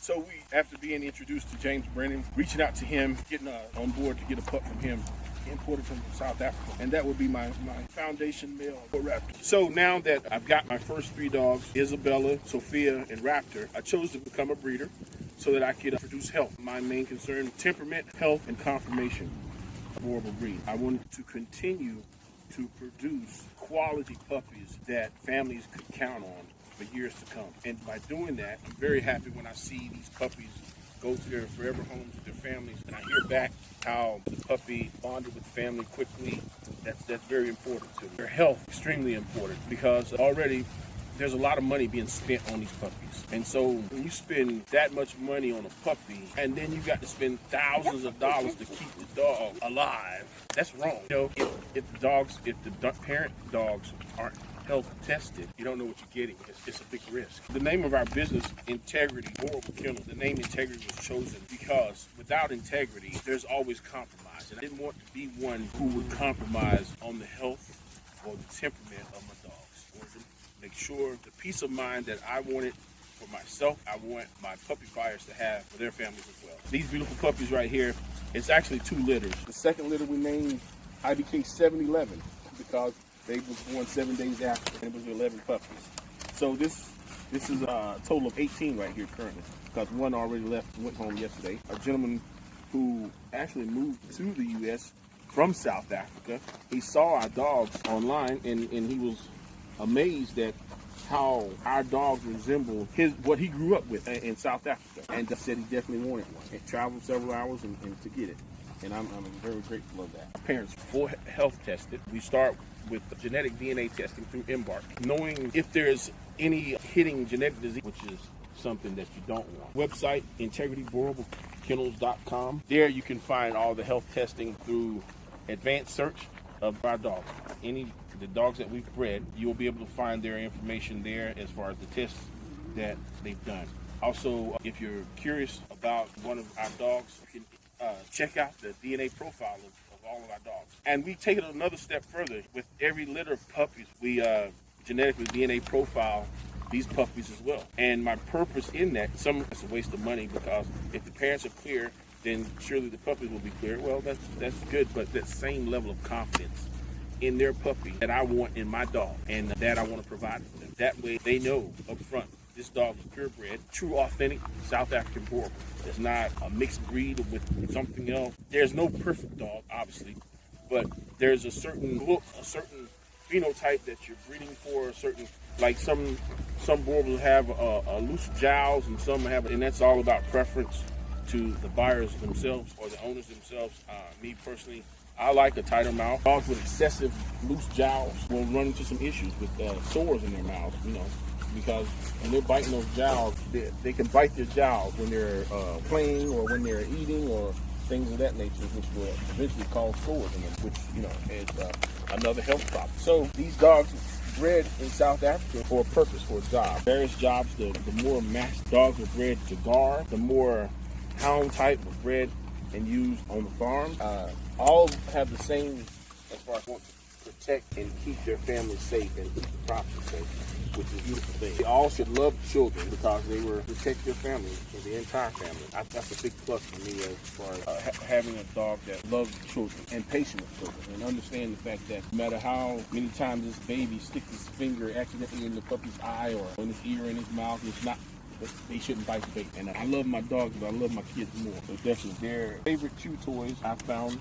So after being introduced to James Brennan, reaching out to him, getting on board to get a pup from him, imported from South Africa, and that would be my foundation male Raptor. So now that I've got my first 3 dogs, Isabella, Sophia, and Raptor, I chose to become a breeder so that I could produce health. My main concern, temperament, health, and conformation of Boerboel breed. I wanted to continue to produce quality puppies that families could count on for years to come. And by doing that, I'm very happy when I see these puppies go to their forever homes with their families, and I hear back how the puppy bonded with the family quickly. That's very important to me. Their health, extremely important, because already there's a lot of money being spent on these puppies. And so when you spend that much money on a puppy, and then you got to spend thousands of dollars to keep the dog alive, that's wrong. You know, if the parent dogs aren't health tested, you don't know what you're getting. It's a big risk. The name of our business, Integrity Boerboel Kennels, the name Integrity was chosen because without integrity, there's always compromise. And I didn't want to be one who would compromise on the health or the temperament of my dogs, or to make sure the peace of mind that I wanted for myself, I want my puppy buyers to have for their families as well. These beautiful puppies right here, it's actually 2 litters. The second litter we named IBK 711 because they was born 7 days after, and it was 11 puppies. So this is a total of 18 right here currently, because one already left, went home yesterday. A gentleman who actually moved to the U.S. from South Africa, he saw our dogs online, and he was amazed at how our dogs resemble what he grew up with in South Africa, and said he definitely wanted one. He traveled several hours and to get it, and I'm very grateful of that. Parents full health tested. We start with genetic DNA testing through Embark, knowing if there's any hidden genetic disease, which is something that you don't want. Website, integrityboerboelkennels.com. There you can find all the health testing through advanced search of our dogs. The dogs that we've bred, you will be able to find their information there as far as the tests that they've done. Also, if you're curious about one of our dogs, you can check out the DNA profile of all of our dogs. And we take it another step further. With every litter of puppies, we genetically DNA profile these puppies as well. And my purpose in that, it's a waste of money, because if the parents are clear, then surely the puppies will be clear. Well, that's good, but that same level of confidence in their puppy that I want in my dog, and that I want to provide for them. That way they know up front, this dog is purebred, true, authentic South African Boerboel. It's not a mixed breed with something else. There's no perfect dog, obviously, but there's a certain look, a certain phenotype that you're breeding for, a certain, like some Boerboels have a loose jowls, and some have, and that's all about preference to the buyers themselves or the owners themselves. Me personally, I like a tighter mouth. Dogs with excessive loose jowls will run into some issues with sores in their mouths, because when they're biting those jowls, they can bite their jowls when they're playing or when they're eating or things of that nature, which will eventually cause sores in them, which, is another health problem. So these dogs bred in South Africa for a purpose, for a job. Various jobs, the more masked dogs are bred to guard, the more hound type are bred and used on the farm. All have the same, as far as want to protect and keep their families safe and keep the property safe, which is a beautiful thing. They all should love children because they will protect their family, so the entire family. That's a big plus for me as far as having a dog that loves children and patient with children, and understand the fact that no matter how many times this baby sticks his finger accidentally in the puppy's eye or in his ear or in his mouth, it's not, they shouldn't bite the bait. And I love my dogs, but I love my kids more. So definitely their favorite chew toys I found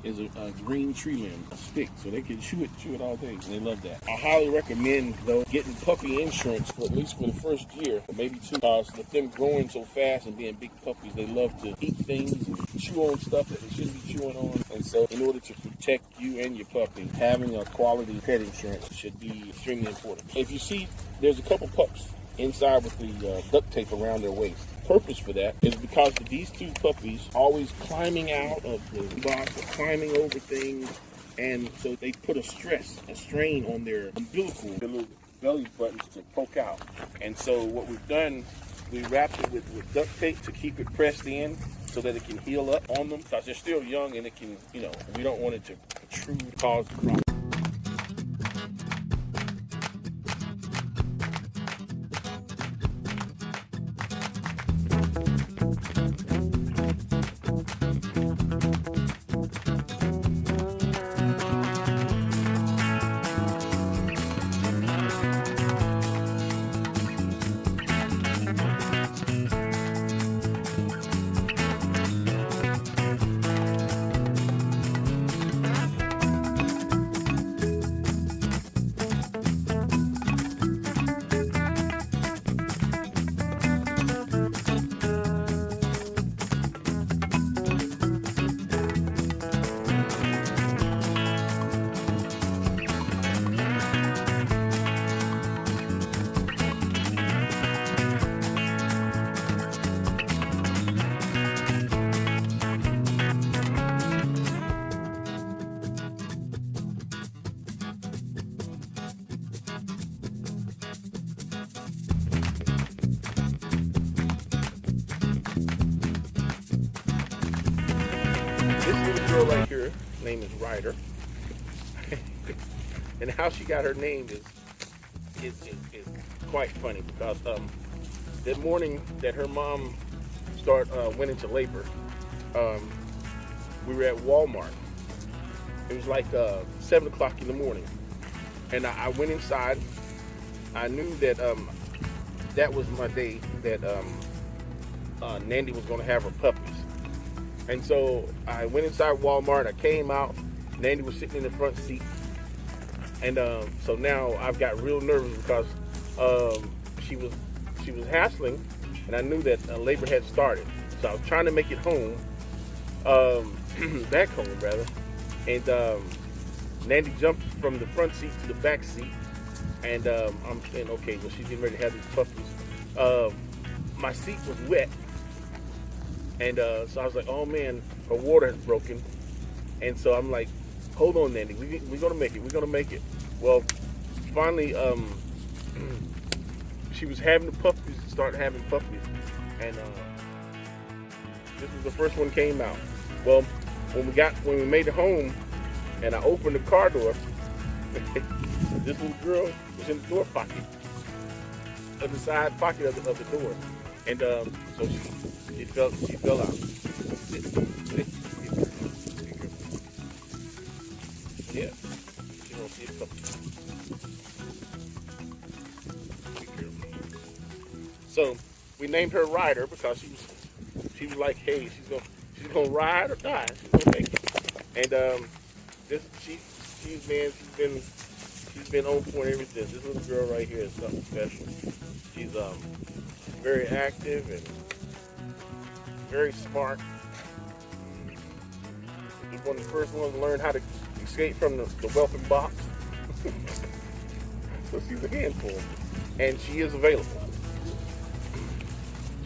is a green tree limb, a stick, so they can chew it all day, and they love that. I highly recommend, though, getting puppy insurance for at least for the first year, or maybe 2, because with them growing so fast and being big puppies, they love to eat things and chew on stuff that they shouldn't be chewing on. And so in order to protect you and your puppy, having a quality pet insurance should be extremely important. If you see, there's a couple pups inside with the duct tape around their waist. Purpose for that is because these 2 puppies always climbing out of the box or climbing over things, and so they put a strain on their umbilical, their little belly buttons to poke out. And so what we've done, we wrapped it with duct tape to keep it pressed in so that it can heal up on them, because they're still young and it can, we don't want it to protrude, cause the problem. This little girl right here, name is Ryder. And how she got her name is quite funny, because that morning that her mom went into labor, we were at Walmart. It was like 7 o'clock in the morning, and I went inside. I knew that that was my day that Nandy was going to have her puppies. And so I went inside Walmart, I came out, Nandy was sitting in the front seat. And so now I've got real nervous because she was hassling, and I knew that labor had started. So I was trying to make it home, back home rather. And Nandy jumped from the front seat to the back seat. And I'm saying, okay, well, she's getting ready to have these puppies. My seat was wet. And so I was like, oh man, her water has broken. And so I'm like, hold on, Nandy, we're gonna make it, we're gonna make it. Well, finally, she was having the puppies, started having puppies. And this was the first one came out. Well, when we made it home and I opened the car door, this little girl was in the door pocket, of the side pocket of the door. And so she fell out. Yeah. So we named her Ryder because she was like, hey, she's gonna ride or die. She's gonna make it. And she's been on point ever since. This little girl right here is something special. She's very active and very smart. She's one of the first ones to learn how to escape from the welcome box. So she's a handful. And she is available.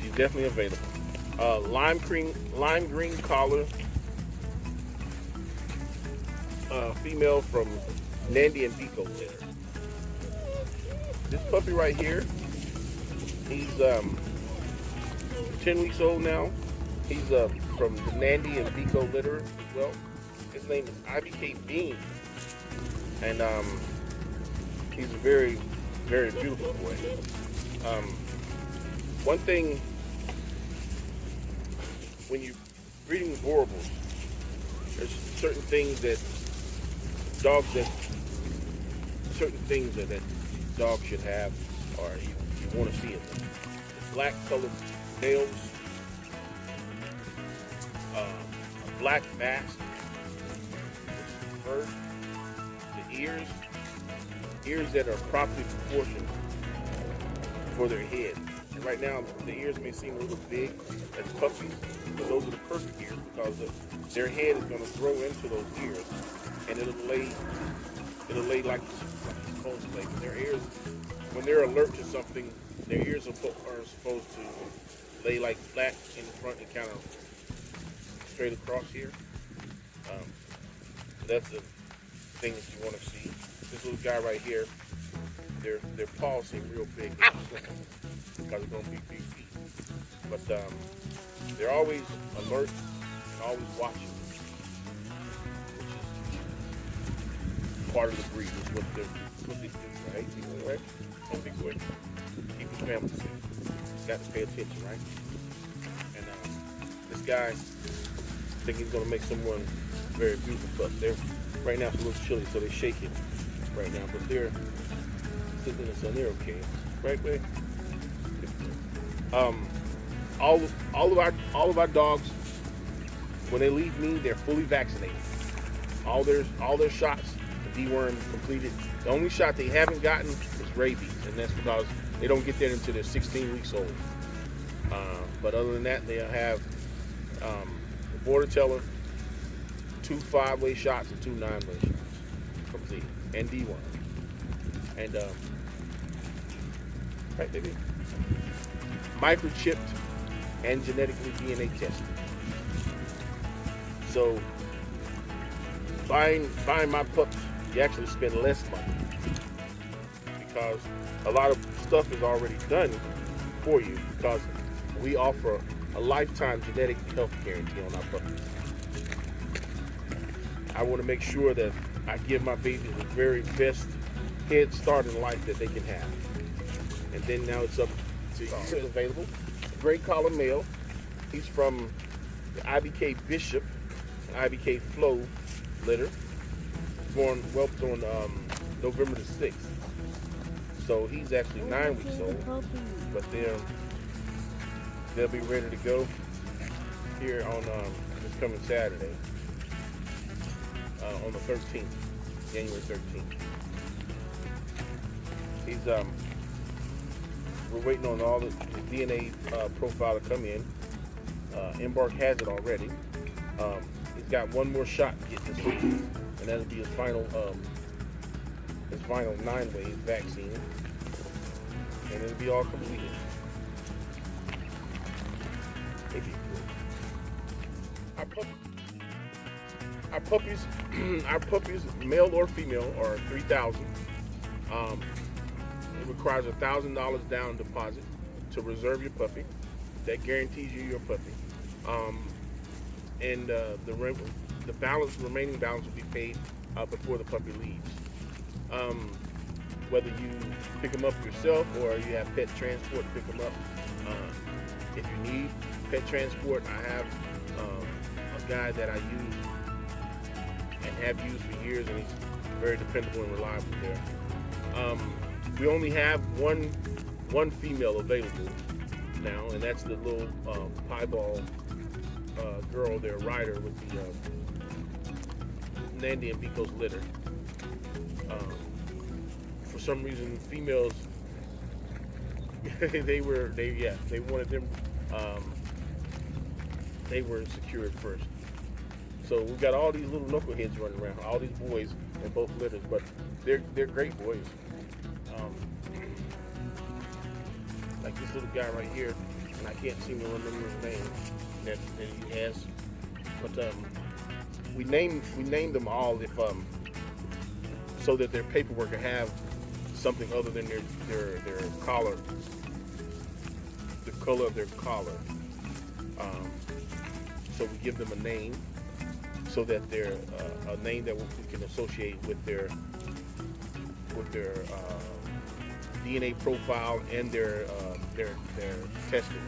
She's definitely available. Lime green collar. Female from Nandy and Biko litter. This puppy right here, he's 10 weeks old now. He's from the Nandy and Biko litter as well. His name is IBK Bean, and he's a very, very beautiful boy. One thing, when you're breeding Boerboels, there's certain things that dogs should have, or you want to see in them. The black colored nails, a black mask, fur, the ears that are properly proportioned for their head. And right now, the ears may seem a little big as puppies, but those are the perfect ears because their head is going to grow into those ears, and it'll lay like it's supposed to lay. Their ears, when they're alert to something, their ears are supposed to lay like flat in the front and kind of straight across here. That's the thing that you want to see. This little guy right here, their paws seem real big because it's going to be big feet. But they're always alert and always watching, which is part of the breed. Is what they do, right? Right? Don't be quick. Keep your family safe. Got to pay attention, right? And this guy, I think he's going to make someone very beautiful. But right now it's a little chilly, so they're shaking right now. But they're sitting in the sun. They're okay, right, babe? All of our dogs, when they leave me, they're fully vaccinated. All their shots, the deworm completed. The only shot they haven't gotten is rabies, and that's because they don't get that until they're 16 weeks old. But other than that, they'll have the border teller, 2 5-way shots and 2 9-way shots complete, and deworm. And right, baby, microchipped and genetically DNA tested. So buying my pups, you actually spend less money because a lot of stuff is already done for you because we offer a lifetime genetic health guarantee on our puppies. I want to make sure that I give my babies the very best head start in life that they can have. And then now it's up to you. It's available. Gray collar male. He's from the IBK Bishop, IBK Flow litter. Born whelped on November the 6th. So he's actually 9 weeks old. But they'll be ready to go here on this coming Saturday, on the 13th, January 13th. He's we're waiting on all the DNA profile to come in. Embark has it already. He's got one more shot to get this week, and that'll be his final 9-wave vaccine, and it'll be all completed. Our puppies, male or female, are $3,000. It requires a $1,000 down deposit to reserve your puppy. That guarantees you your puppy. And the remaining balance will be paid before the puppy leaves. Whether you pick them up yourself or you have pet transport to pick them up. If you need pet transport, I have a guy that I use and have used for years, and he's very dependable and reliable there. We only have one female available now, and that's the little piebald girl there, rider with the Nandy and Biko's litter. For some reason, females they wanted them. They were secured first. So we've got all these little knuckleheads running around, all these boys in both litters, but they're great boys. Like this little guy right here, and I can't seem to remember his name that he has. But we named them all if so that their paperwork can have something other than their collar, the color of their collar. So we give them a name so that they're a name that we can associate with their DNA profile and their testing.